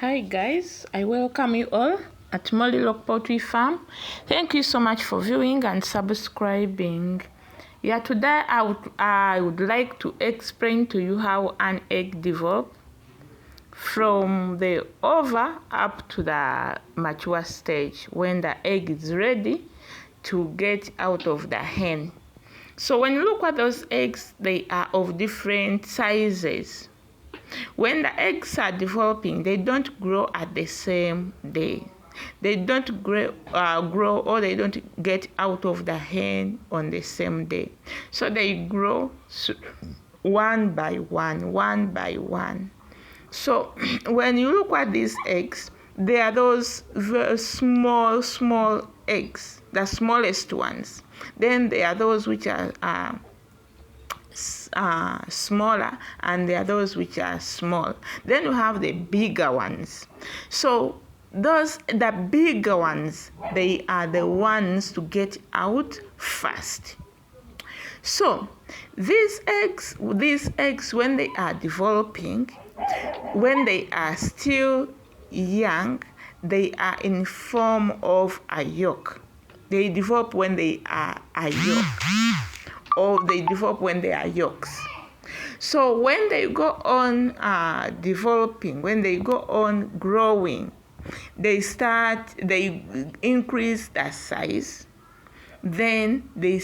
Hi guys, I welcome you all at Molly Lock Poultry Farm. Thank you so much for viewing and subscribing. Yeah, today I would like to explain to you how an egg develops from the ova up to the mature stage when the egg is ready to get out of the hen. So when you look at those eggs, they are of different sizes. When the eggs are developing, they don't grow at the same day. They don't grow or they don't get out of the hen on the same day. So they grow one by one, one by one. So when you look at these eggs, they are those very small eggs, the smallest ones. Then there are those which are smaller, and there are those which are small. Then you have the bigger ones. So the bigger ones, they are the ones to get out fast. So these eggs when they are developing, when they are still young, they are in form of a yolk. They develop when they are a yolk, or they develop when they are yolks. So when they go on developing, when they go on growing, they increase the size. Then they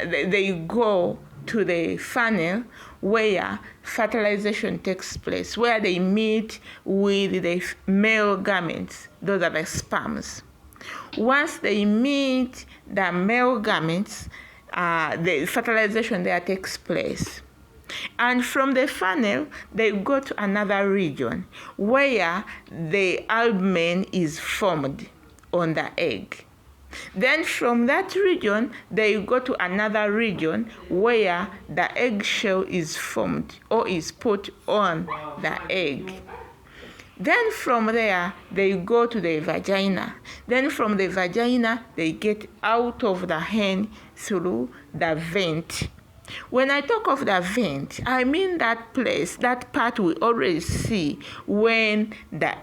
they go to the funnel where fertilization takes place, where they meet with the male gametes. Those are the sperms. Once they meet the male gametes, the fertilization there takes place. And from the funnel, they go to another region where the albumen is formed on the egg. Then from that region, they go to another region where the eggshell is formed or is put on the egg. Then from there, they go to the vagina. Then from the vagina, they get out of the hen through the vent. When I talk of the vent, I mean that place, that part we always see when the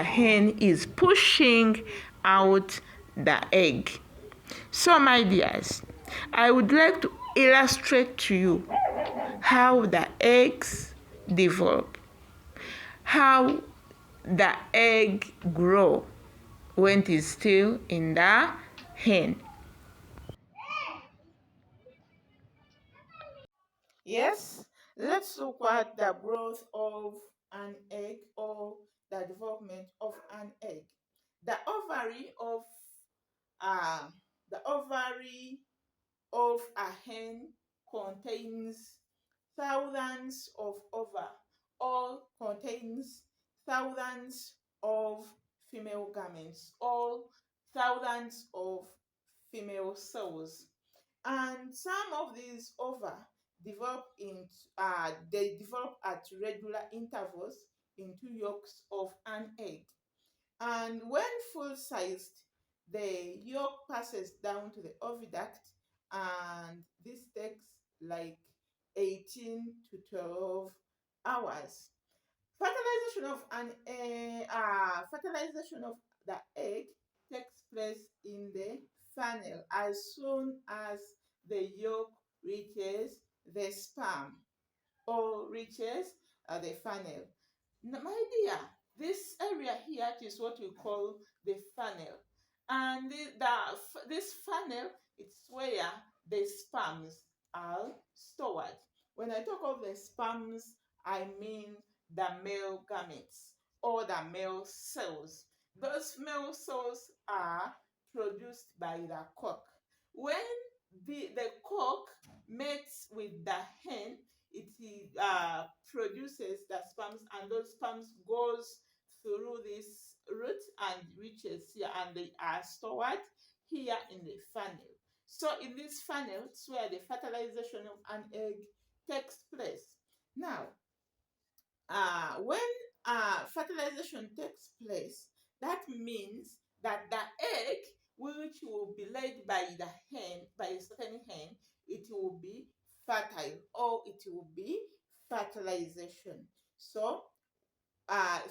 hen is pushing out the egg. So my dears, I would like to illustrate to you how the eggs develop, how the egg grow when it is still in the hen. Yes, let's look at the growth of an egg, or the development of an egg. The ovary of uh, the ovary of a hen contains thousands of ova, all contains thousands of female gametes, all thousands of female cells. And some of these ova they develop at regular intervals into yolks of an egg. And when full sized, the yolk passes down to the oviduct, and this takes like 18 to 12 hours. Fertilization of the egg takes place in the funnel as soon as the yolk reaches the sperm or reaches the funnel. Now, my dear, this area here is what we call the funnel, and this funnel, it's where the sperms are stored. When I talk of the sperms, I mean the male gametes or the male cells. Those male cells are produced by the cock. When the cock mates with the hen, it produces the sperms, and those sperms goes through this route and reaches here, and they are stored here in the funnel. So in this funnel, it's where the fertilization of an egg takes place. Now, when fertilization takes place, that means that the egg, which will be laid by the hen, by a certain hen, it will be fertile, or it will be fertilization. So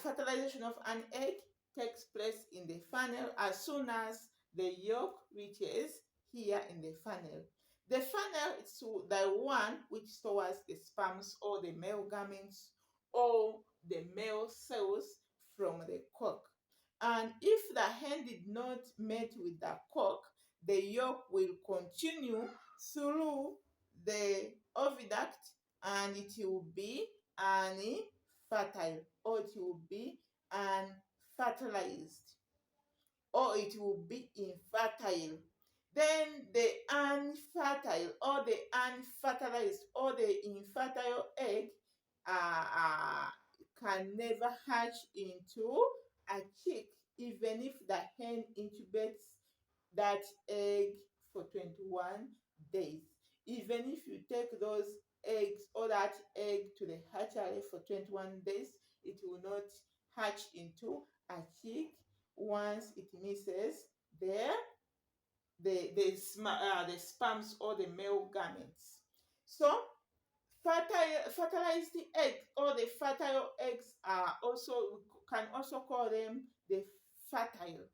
fertilization of an egg takes place in the funnel as soon as the yolk reaches here in the funnel. The funnel is the one which stores the sperms or the male gametes or the male cells from the cock. And if the hen did not mate with the cock, the yolk will continue through the oviduct and it will be unfertile, or it will be unfertilized, or it will be infertile. Then the unfertile or the unfertilized or the infertile egg can never hatch into a chick, even if the hen incubates that egg for 21 days. Even if you take those eggs or that egg to the hatchery for 21 days, it will not hatch into a chick once it misses the sperms or the male gametes. So fertilized eggs or the fertile eggs are also, we can also call them the fertile.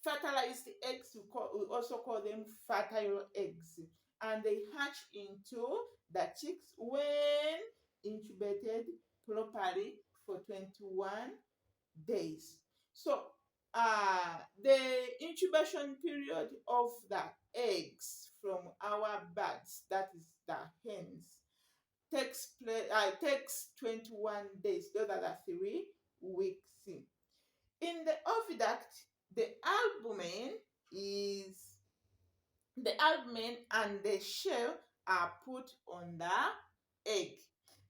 Fertilized eggs, we also call them fertile eggs, and they hatch into the chicks when incubated properly for 21 days. So the incubation period of the eggs from our birds, that is the hens, takes 21 days. Those are the 3 weeks. In the oviduct, the albumen and the shell are put on the egg.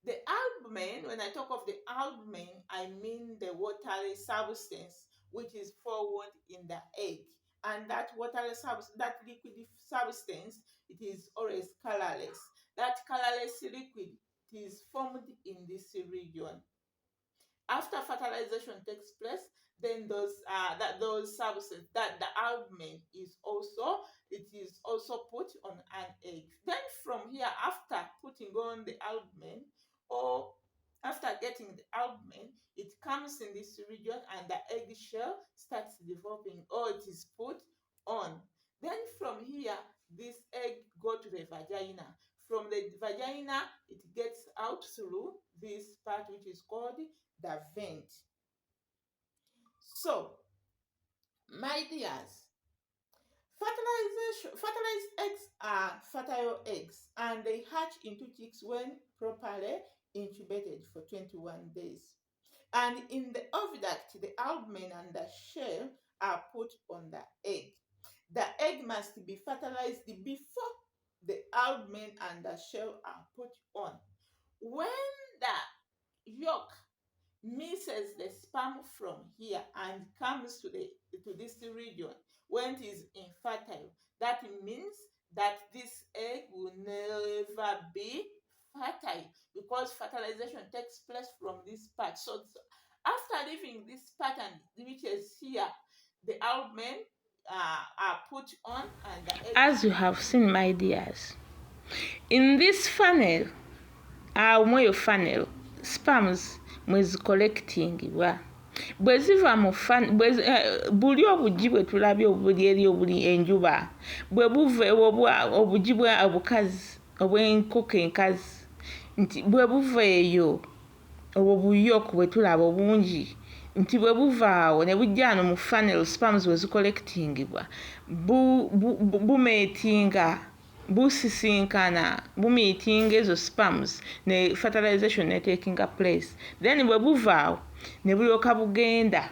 The albumen, when I talk of the albumen, I mean the watery substance which is formed in the egg. And that watery substance, that liquid substance, it is always colorless. That colorless liquid, it is formed in this region. After fertilization takes place, then those substances, that the albumen is also put on an egg. Then from here, after putting on the albumen, or after getting the albumen, it comes in this region and the eggshell starts developing, or it is put on. Then from here, this egg go to the vagina. From the vagina, it gets out through this part which is called the vent. So, my dears, fertilized eggs are fertile eggs, and they hatch into chicks when properly incubated for 21 days. And in the oviduct, the albumen and the shell are put on the egg. The egg must be fertilized before the albumen and the shell are put on. When the yolk misses the sperm from here and comes to this region, when it is infertile, that means that this egg will never be fertile, because fertilization takes place from this part. So after leaving this part and reaches here, the albumen are put on, and the egg, as you have seen, my dears, in this funnel, mweyo funnel, sperms mwezicollectingibwa. Bwe ziva mu buli obugi bwe tulabye obuli eri obuli enjuba, bwe buva obugi obukazi obw'enkoko enkazi, nti bwe buva eyo obwo buyooku bwe tulaba obungi, nti bwe buva awo ne bujja ano mu funnel, sperms we zicollectingibwa, bumeetinga, busisinkana, bumeetinga ezo sperms, ne fertilization ne takinga place. Then bwe buva awo ne bulyoka bugenda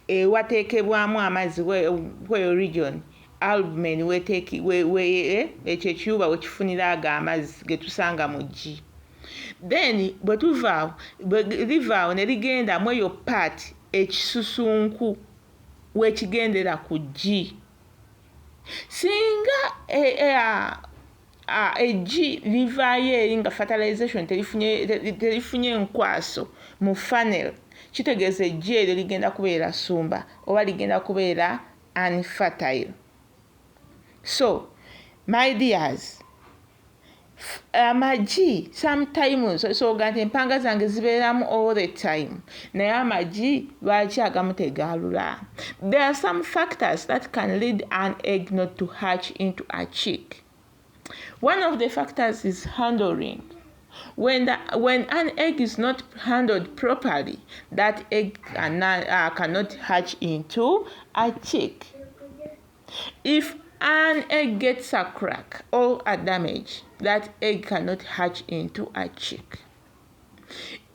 ewateekebwamu amazzi w'eyo region, albumen ekyo ekiyuba we kifunira ago amazzi ge tusanga mu ggi. Then bwe tuva awo, bwe liva awo ne ligenda mu eyo part ekisusunku wekigendera ku ggi. Singa eggi livaayo eri nga fertilization terifunye nkwaso mu funnel, kitegeeza eggi eryo ligenda kubeera ssumba oba ligenda kubeera unfertile. So, my dears, amagi sometimes osobola nti empanga zange zibeeramu all the time naye amagi lwaki agamu tegaalula. There are some factors that can lead an egg not to hatch into a chick. One of the factors is handling. When an egg is not handled properly, that egg cannot hatch into a chick. If an egg gets a crack or a damage, that egg cannot hatch into a chick.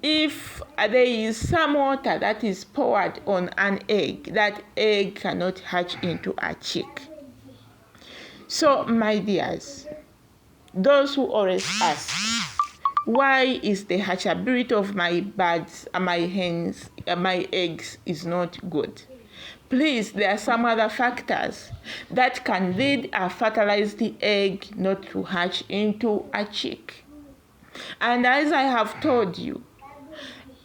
If there is some water that is poured on an egg, that egg cannot hatch into a chick. So, my dears, those who always ask, why is the hatchability of my birds, my hens, my eggs is not good? Please, there are some other factors that can lead a fertilized egg not to hatch into a chick. And as I have told you,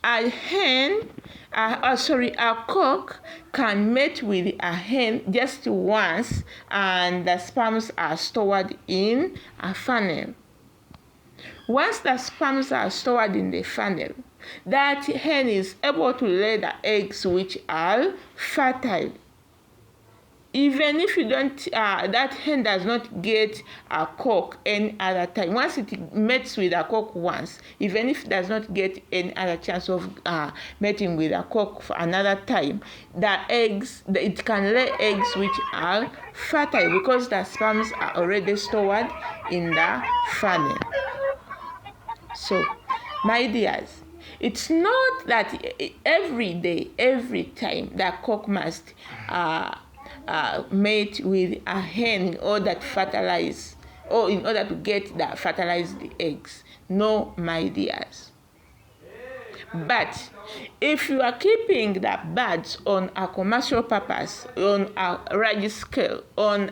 a cock can mate with a hen just once, and the sperms are stored in a funnel. Once the sperms are stored in the funnel, that hen is able to lay the eggs which are fertile. Even if you don't, that hen does not get a cock any other time. Once it mates with a cock once, even if it does not get any other chance of mating with a cock for another time, it can lay eggs which are fertile because the sperms are already stored in the funnel. So, my dears, it's not that every day, every time, the cock must mate with a hen in order to fertilize, or in order to get the fertilized eggs. No, my dears. But if you are keeping the birds on a commercial purpose, on a large scale, or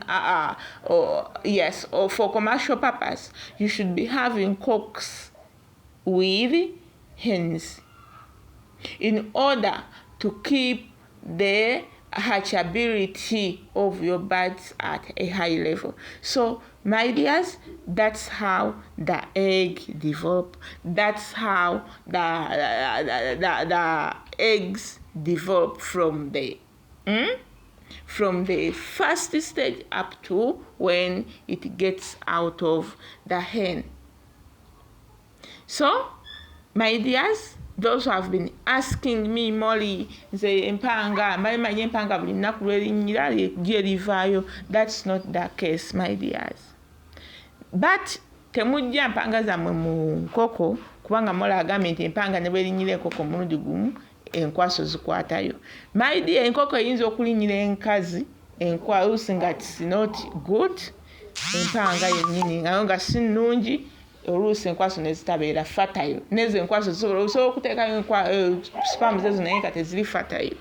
for commercial purpose, you should be having cocks with hens in order to keep the hatchability of your birds at a high level. So, my dears, that's how the egg develop. That's how the eggs develop from the first stage up to when it gets out of the hen. So, my dears, those who have been asking me, Molly, nze empanga, manye empanga buli nnaku lwerinnyira ly'ejje livaayo. That's not the case, my dears. But temujja empanga zammwe mu nkoko, kubanga Mola agambye nti empanga ne bwerinnyira enkoko omulundi gumu, enkwaso zikwatayo. My dear, enkoko eyinza okulinnyira enkazi, oluusi nga it's not good, empanga yennyini nga si nnungi, oluusi enkwaso ne zitabeera fertile. Nezo enkwaso zisobola okuteekayo sperms ezo naye nga teziri fertile.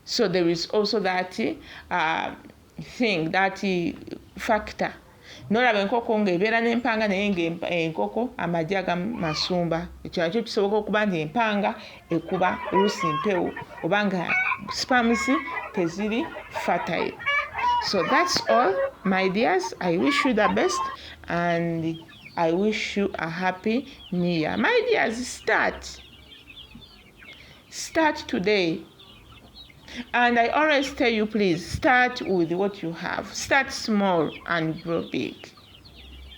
So there is also that thing, that factor. Nolaba enkoko ng'ebeera n'empanga naye ng'enkoko amagi agamu masumba. Ekyo nakyo kisoboka okuba nti empanga ekuba oluusi mpewo oba nga sperms teziri fertile. So that's all, my dears. I wish you the best and I wish you a happy new year. My dears, start today. And I always tell you, please, start with what you have. Start small and grow big.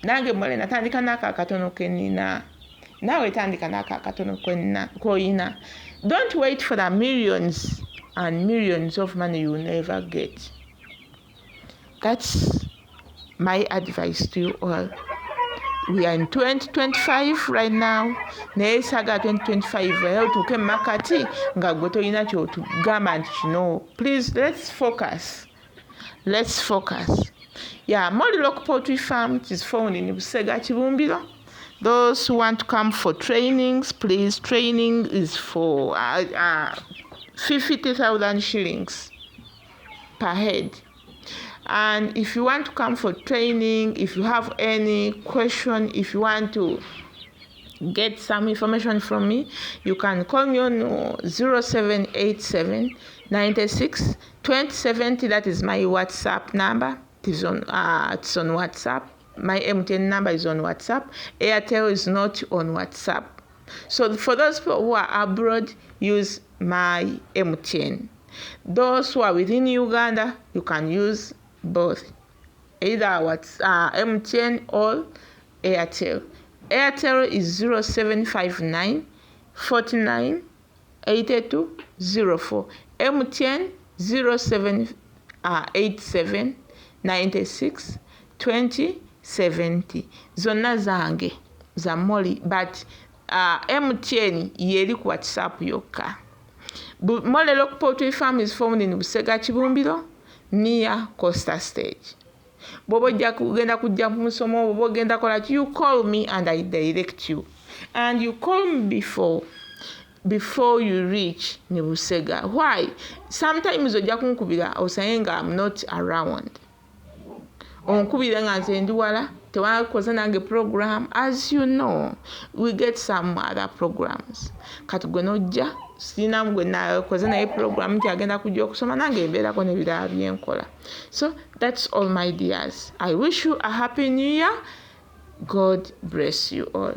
Nange mwale natandika naka akatono kenina. Nawe tandika naka akatono koina. Don't wait for the millions and millions of money you will never get. That's my advice to you all. We are in 2025 right now. Naye saga 2025 lero tuke makati nga gwe tolina kyotugamba nti kino. Please, let's focus. Yeah, Molly Local Poultry Farm, it is found in Busega, Chibumbiro. Those who want to come for trainings, please, training is for 50,000 shillings per head. And if you want to come for training, if you have any question, if you want to get some information from me, you can call me on 0787 96 2070. That is my WhatsApp number. It's on WhatsApp. My MTN number is on WhatsApp. Airtel is not on WhatsApp. So for those people who are abroad, use my MTN. Those who are within Uganda, you can use both, either MTN or Airtel. Airtel is 0759 49 82 04. MTN 0787 96 20 70. Zonna zange za Molly, but MTN yeri ku WhatsApp yokka. Molly Lock Poultry Farm is formed in Busega Kibumbiro near Costa Stage. Bobo genda kujja musomo, bobo genda kola, you call me and I direct you. And you call me before you reach Busega. Why? Sometimes ojja kunkubira osayenga I'm not around. Onkubira nga nze ndi wala tewakoze nange program. As you know, we get some other programs. Kati gwe nojja sina gwe nakoze naye program nti agenda kujja okusoma nange mbeerako n'ebirala byenkola. So that's all, my dears. I wish you a happy new year. God bless you all.